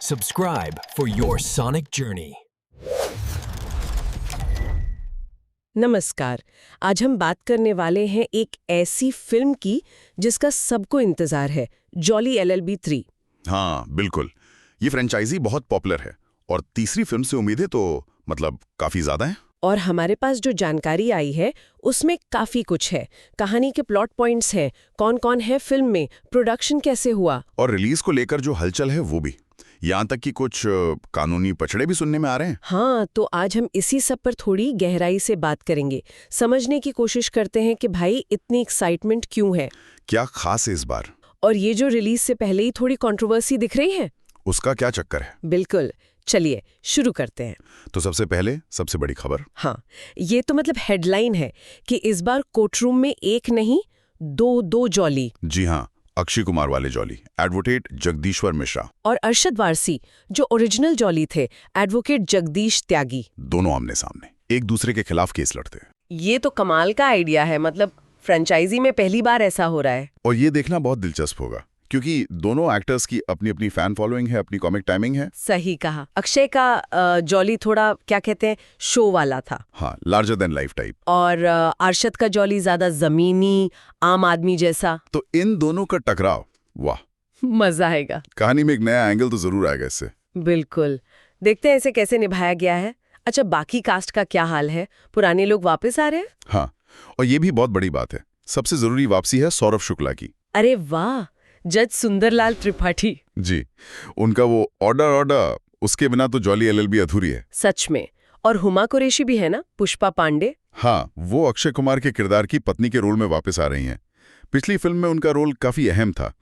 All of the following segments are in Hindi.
Subscribe for your sonic journey. नमस्कार। आज हम बात करने वाले हैं एक ऐसी फिल्म की जिसका सबको इंतजार है, जॉली LLB 3। हाँ बिल्कुल, ये फ्रेंचाइजी बहुत पॉपुलर है और तीसरी फिल्म से उम्मीदें तो मतलब काफी ज्यादा हैं। और हमारे पास जो जानकारी आई है उसमें काफी कुछ है। कहानी के प्लॉट पॉइंट्स हैं, कौन कौन है फिल्म में, प्रोडक्शन कैसे हुआ, और रिलीज को लेकर जो हलचल है वो भी, यहाँ तक कि कुछ कानूनी पचड़े भी सुनने में आ रहे हैं। हाँ, तो आज हम इसी सब पर थोड़ी गहराई से बात करेंगे, समझने की कोशिश करते हैं कि भाई इतनी एक्साइटमेंट क्यों है, क्या खास है इस बार, और ये जो रिलीज से पहले ही थोड़ी कंट्रोवर्सी दिख रही है, उसका क्या चक्कर है। बिल्कुल, चलिए शुरू करते हैं। तो सबसे पहले सबसे बड़ी खबर, हाँ, ये तो मतलब हेडलाइन है कि इस बार कोर्टरूम में एक नहीं दो जॉली। जी हाँ, अक्षय कुमार वाले जॉली, एडवोकेट जगदीश्वर मिश्रा, और अरशद वारसी जो ओरिजिनल जॉली थे, एडवोकेट जगदीश त्यागी, दोनों आमने सामने एक दूसरे के खिलाफ केस लड़ते हैं। ये तो कमाल का आइडिया है, मतलब फ्रेंचाइजी में पहली बार ऐसा हो रहा है। और ये देखना बहुत दिलचस्प होगा क्योंकि दोनों एक्टर्स की अपनी अपनी फैन फॉलोइंग है, अपनी कॉमिक टाइमिंग है। सही कहा। अक्षय का जॉली थोड़ा क्या कहते हैं, शो वाला था। हाँ, लार्जर देन लाइफ टाइप। और अरशद का जॉली ज्यादा जमीनी, आम आदमी जैसा। तो इन दोनों का टकराव, वाह, मजा आएगा। कहानी में एक नया एंगल तो जरूर आएगा इससे। बिल्कुल, देखते हैं इसे कैसे निभाया गया है। अच्छा, बाकी कास्ट का क्या हाल है, पुराने लोग वापस आ रहे हैं? हाँ, और ये भी बहुत बड़ी बात है, सबसे जरूरी वापसी है सौरभ शुक्ला की। अरे वाह, जज सुंदरलाल त्रिपाठी। जी, उनका वो ऑर्डर, उसके बिना तो जॉली LLB अधूरी है। सच में। और हुमा कुरैशी भी है ना, पुष्पा पांडे। हाँ, वो अक्षय कुमार के किरदार की पत्नी के रोल में वापस आ रही हैं। पिछली फिल्म में उनका रोल काफी अहम था।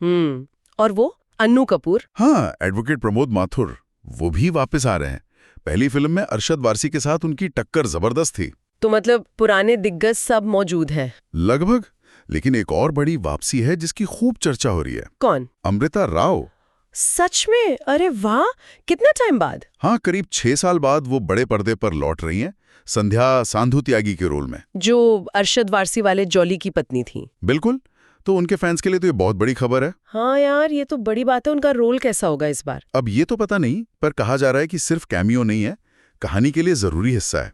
और वो अन्नू कपूर। हाँ, एडवोकेट प्रमोद माथुर, वो भी वापस आ रहे हैं। पहली फिल्म में अरशद वारसी के साथ उनकी टक्कर जबरदस्त थी। तो मतलब पुराने दिग्गज सब मौजूद हैं। लगभग। लेकिन एक और बड़ी वापसी है जिसकी खूब चर्चा हो रही है। कौन? अमृता राव। सच में? अरे वाह, कितना टाइम बाद? हाँ, करीब 6 साल बाद वो बड़े पर्दे पर लौट रही हैं, संध्या सांधु त्यागी के रोल में, जो अरशद वारसी वाले जॉली की पत्नी थी। बिल्कुल। तो उनके फैंस के लिए तो ये बहुत बड़ी खबर है। हाँ यार, ये तो बड़ी बात है। उनका रोल कैसा होगा इस बार? अब ये तो पता नहीं, पर कहा जा रहा है कि सिर्फ कैमियो नहीं है, कहानी के लिए जरूरी हिस्सा है।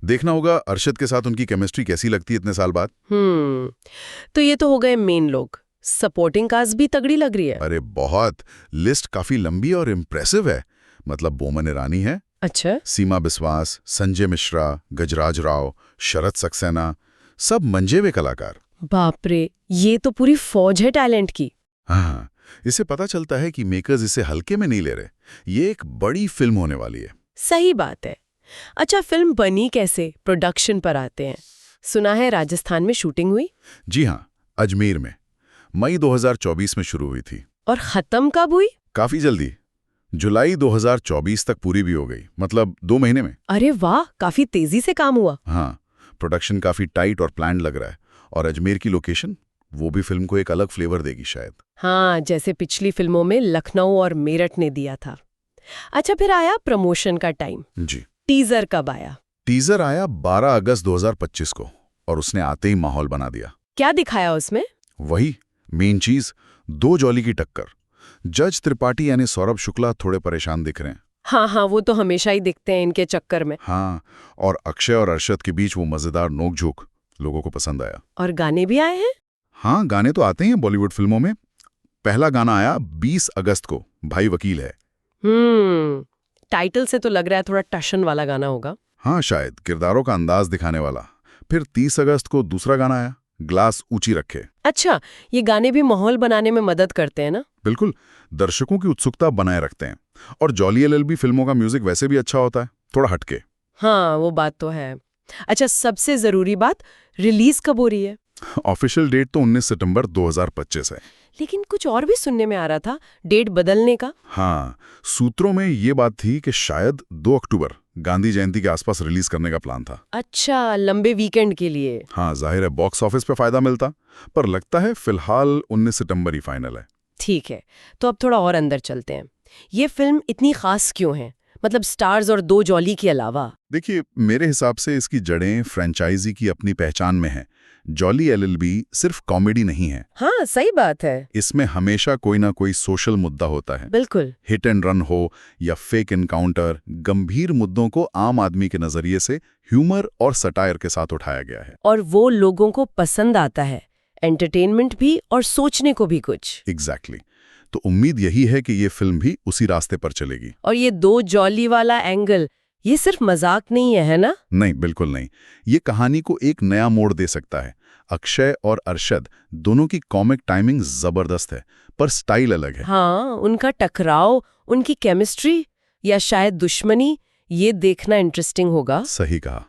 देखना होगा अरशद के साथ उनकी केमिस्ट्री कैसी लगती है इतने साल बाद। तो ये तो हो गए मेन लोग। सपोर्टिंग कास्ट भी तगड़ी लग रही है। अरे बहुत, लिस्ट काफी लंबी और इम्प्रेसिव है। मतलब बोमन ईरानी है, अच्छा, सीमा बिस्वास, संजय मिश्रा, गजराज राव, शरद सक्सेना, सब मंजे हुए कलाकार। बाप रे, ये तो पूरी फौज है टैलेंट की। हाँ, इससे पता चलता है कि मेकर्स इसे हल्के में नहीं ले रहे, ये एक बड़ी फिल्म होने वाली है। सही बात है। अच्छा, फिल्म बनी कैसे, प्रोडक्शन पर आते हैं। सुना है राजस्थान में शूटिंग हुई? जी हाँ, अजमेर में मई 2024 में शुरू हुई थी। और खत्म कब हुई? काफी जल्दी, जुलाई 2024 तक पूरी भी हो गई, मतलब 2 महीने में। अरे वाह, काफी तेजी से काम हुआ। हाँ, प्रोडक्शन काफी टाइट और प्लान्ड लग रहा है, और अजमेर की लोकेशन, वो भी फिल्म को एक अलग फ्लेवर देगी शायद। हाँ, जैसे पिछली फिल्मों में लखनऊ और मेरठ ने दिया था। अच्छा, फिर आया प्रमोशन का टाइम। जी। टीजर कब आया? टीजर आया 12 अगस्त 2025 को, और उसने आते ही माहौल बना दिया। क्या दिखाया उसमें? वही मेन चीज, 2 जॉली की टक्कर। जज त्रिपाठी यानी सौरभ शुक्ला थोड़े परेशान दिख रहे हैं। हाँ, वो तो हमेशा ही दिखते हैं इनके चक्कर में। हाँ, और अक्षय और अरशद के बीच वो मजेदार नोकझोंक लोगों को पसंद आया। और गाने भी आए हैं? हाँ, गाने तो आते हैं बॉलीवुड फिल्मों में। पहला गाना आया 20 अगस्त को, भाई वकील है। टाइटल से तो लग रहा है थोड़ा टशन वाला गाना होगा। हाँ, शायद किरदारों का अंदाज दिखाने वाला। फिर 30 अगस्त को दूसरा गाना आया, ग्लास ऊंची रखे। अच्छा, ये गाने भी माहौल बनाने में मदद करते हैं ना? बिल्कुल, दर्शकों की उत्सुकता बनाए रखते हैं। और जॉली LLB फिल्मों का म्यूजिक वैसे भी अच्छा होता है, थोड़ा हटके। हाँ, वो बात तो है। अच्छा, सबसे जरूरी बात, रिलीज कब हो रही है? ऑफिशियल डेट तो 19 सितंबर 2025 है। लेकिन कुछ और भी सुनने में आ रहा था, डेट बदलने का। हाँ, सूत्रों में ये बात थी कि शायद 2 अक्टूबर, गांधी जयंती के आसपास रिलीज करने का प्लान था। अच्छा, लंबे वीकेंड के लिए। हाँ, जाहिर है बॉक्स ऑफिस पे फायदा मिलता, पर लगता है फिलहाल 19 सितंबर ही फाइनल है। ठीक है, तो अब थोड़ा और अंदर चलते हैं। ये फिल्म इतनी खास क्यों है, मतलब स्टार्स और 2 जॉली के अलावा? देखिए, मेरे हिसाब से इसकी जड़ें फ्रेंचाइजी की अपनी पहचान में हैं, जॉली एलएलबी सिर्फ कॉमेडी नहीं है, हाँ सही बात है। इसमें हमेशा कोई ना कोई सोशल मुद्दा होता है। बिल्कुल। हिट एंड रन हो या फेक एनकाउंटर, गंभीर मुद्दों को आम आदमी के नजरिए से ह्यूमर और सटायर के साथ उठाया गया है। और वो लोगों को पसंद आता है, एंटरटेनमेंट भी और सोचने को भी कुछ। एग्जैक्टली। तो उम्मीद यही है कि ये फिल्म भी उसी रास्ते पर चलेगी। और ये दो जॉली वाला एंगल, ये सिर्फ मजाक नहीं है ना? नहीं, बिल्कुल नहीं। ये कहानी को एक नया मोड़ दे सकता है। अक्षय और अरशद दोनों की कॉमिक टाइमिंग जबरदस्त है, पर स्टाइल अलग है। हाँ, उनका टकराव, उनकी केमिस्ट्री या शायद दुश्मनी, ये देखना इंटरेस्टिंग होगा। सही कहा।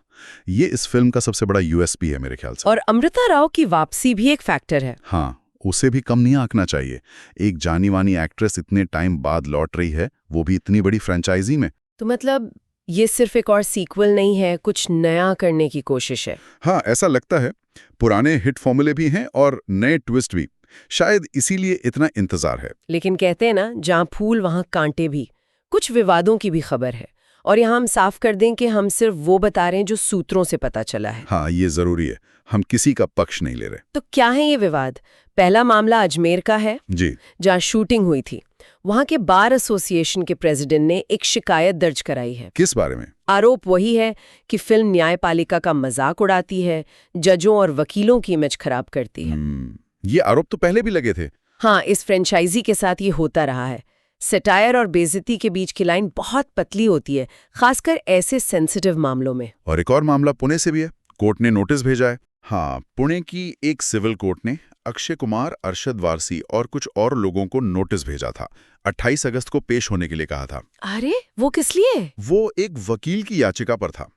ये इस फिल्म का सबसे बड़ा यूएसपी है मेरे ख्याल से। और अमृता राव की वापसी भी एक फैक्टर है। हाँ, उसे भी कम नहीं आंकना चाहिए। एक जानी मानी एक्ट्रेस इतने टाइम बाद लौट रही है, वो भी इतनी बड़ी फ्रेंचाइजी में। तो मतलब ये सिर्फ एक और सीक्वल नहीं है, कुछ नया करने की कोशिश है। हाँ, ऐसा लगता है। पुराने हिट फॉर्मूले भी हैं और नए ट्विस्ट भी। शायद इसीलिए इतना इंतजार है। लेकिन कहते हैं ना, जहाँ फूल वहाँ कांटे भी। कुछ विवादों की भी खबर है, और यहाँ हम साफ कर दें कि हम सिर्फ वो बता रहे हैं जो सूत्रों से पता चला है। हाँ, ये जरूरी है। हम किसी का पक्ष नहीं ले रहे। तो क्या है ये विवाद? पहला मामला अजमेर का है, जी। जहाँ शूटिंग हुई थी। वहाँ के बार एसोसिएशन के प्रेसिडेंट ने एक शिकायत दर्ज कराई है। किस बारे में? आरोप वही है कि फिल्म न्यायपालिका का मजाक उड़ाती है, जजों और वकीलों की इमेज खराब करती है। ये आरोप तो पहले भी लगे थे। हाँ, इस फ्रेंचाइजी के साथ ये होता रहा है। सटायर और बेइज्जती के बीच की लाइन बहुत पतली होती है, खासकर ऐसे सेंसिटिव मामलों में। और एक और मामला पुणे से भी है। कोर्ट ने नोटिस भेजा है। हाँ, पुणे की एक सिविल कोर्ट ने अक्षय कुमार, अरशद वारसी और कुछ और लोगों को नोटिस भेजा था। 28 अगस्त को पेश होने के लिए कहा था। अरे, वो किस लिए? वो एक वकील की याचिका पर था।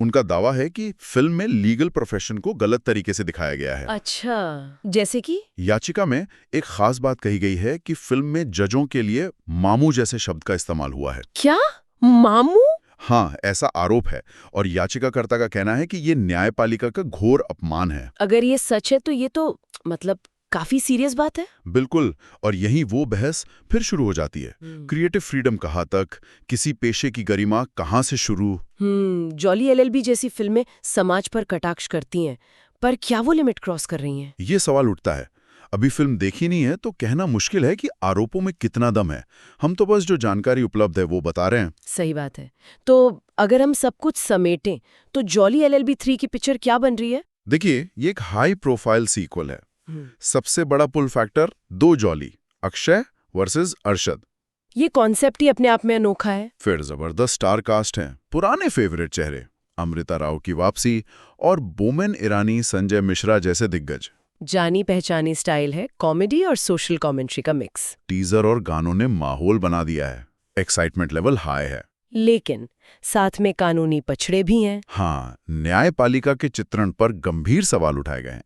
उनका दावा है कि फिल्म में लीगल प्रोफेशन को गलत तरीके से दिखाया गया है। अच्छा, जैसे कि? याचिका में एक खास बात कही गई है कि फिल्म में जजों के लिए मामू जैसे शब्द का इस्तेमाल हुआ है। क्या? मामू? हाँ, ऐसा आरोप है। और याचिकाकर्ता का कहना है कि ये न्यायपालिका का घोर अपमान है। अगर ये सच है तो ये तो मतलब काफी सीरियस बात है। बिल्कुल। और यहीं वो बहस फिर शुरू हो जाती है। क्रिएटिव फ्रीडम कहाँ तक, किसी पेशे की गरिमा कहाँ से शुरू। जॉली एलएलबी जैसी फिल्में समाज पर कटाक्ष करती हैं, पर क्या वो लिमिट क्रॉस कर रही हैं? ये सवाल उठता है। अभी फिल्म देखी नहीं है तो कहना मुश्किल है कि आरोपों में कितना दम है। हम तो बस जो जानकारी उपलब्ध है वो बता रहे हैं। सही बात है। तो अगर हम सब कुछ समेटें तो जॉली एलएलबी 3 की पिक्चर क्या बन रही है? देखिए, ये एक हाई प्रोफाइल सीक्वल है। सबसे बड़ा pull factor 2 Jolly, Akshay versus Arshad. ये कॉन्सेप्ट ही अपने आप में अनोखा है। फिर जबरदस्त स्टार कास्ट है। पुराने फेवरेट चेहरे, अमृता राव की वापसी और बोमन ईरानी, संजय मिश्रा जैसे दिग्गज। जानी पहचानी स्टाइल है, कॉमेडी और सोशल कमेंट्री का मिक्स। टीजर और गानों ने माहौल बना दिया है। एक्साइटमेंट लेवल हाई है। लेकिन साथ में कानूनी पछड़े भी हैं। हाँ, न्यायपालिका के चित्रण पर गंभीर सवाल उठाए गए हैं।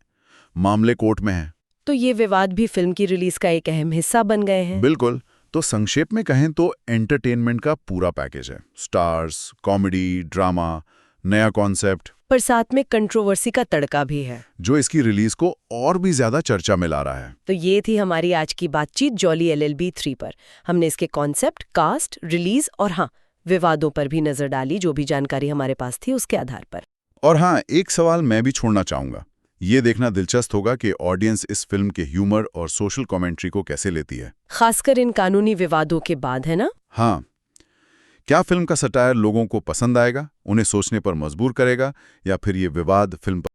मामले कोर्ट में है। तो ये विवाद भी फिल्म की रिलीज का एक अहम हिस्सा बन गए हैं। बिल्कुल। तो संक्षेप में कहें तो एंटरटेनमेंट का पूरा पैकेज है। स्टार्स, कॉमेडी, ड्रामा, नया कॉन्सेप्ट, पर साथ में कंट्रोवर्सी का तड़का भी है, जो इसकी रिलीज को और भी ज्यादा चर्चा में ला रहा है। तो ये थी हमारी आज की बातचीत जॉली एलएलबी 3 पर। हमने इसके कॉन्सेप्ट, कास्ट, रिलीज और हाँ, विवादों पर भी नजर डाली, जो भी जानकारी हमारे पास थी उसके आधार पर। और हाँ, एक सवाल मैं भी छोड़ना चाहूंगा। ये देखना दिलचस्प होगा कि ऑडियंस इस फिल्म के ह्यूमर और सोशल कमेंट्री को कैसे लेती है, खासकर इन कानूनी विवादों के बाद, है ना? हाँ, क्या फिल्म का सटायर लोगों को पसंद आएगा, उन्हें सोचने पर मजबूर करेगा, या फिर ये विवाद फिल्म पर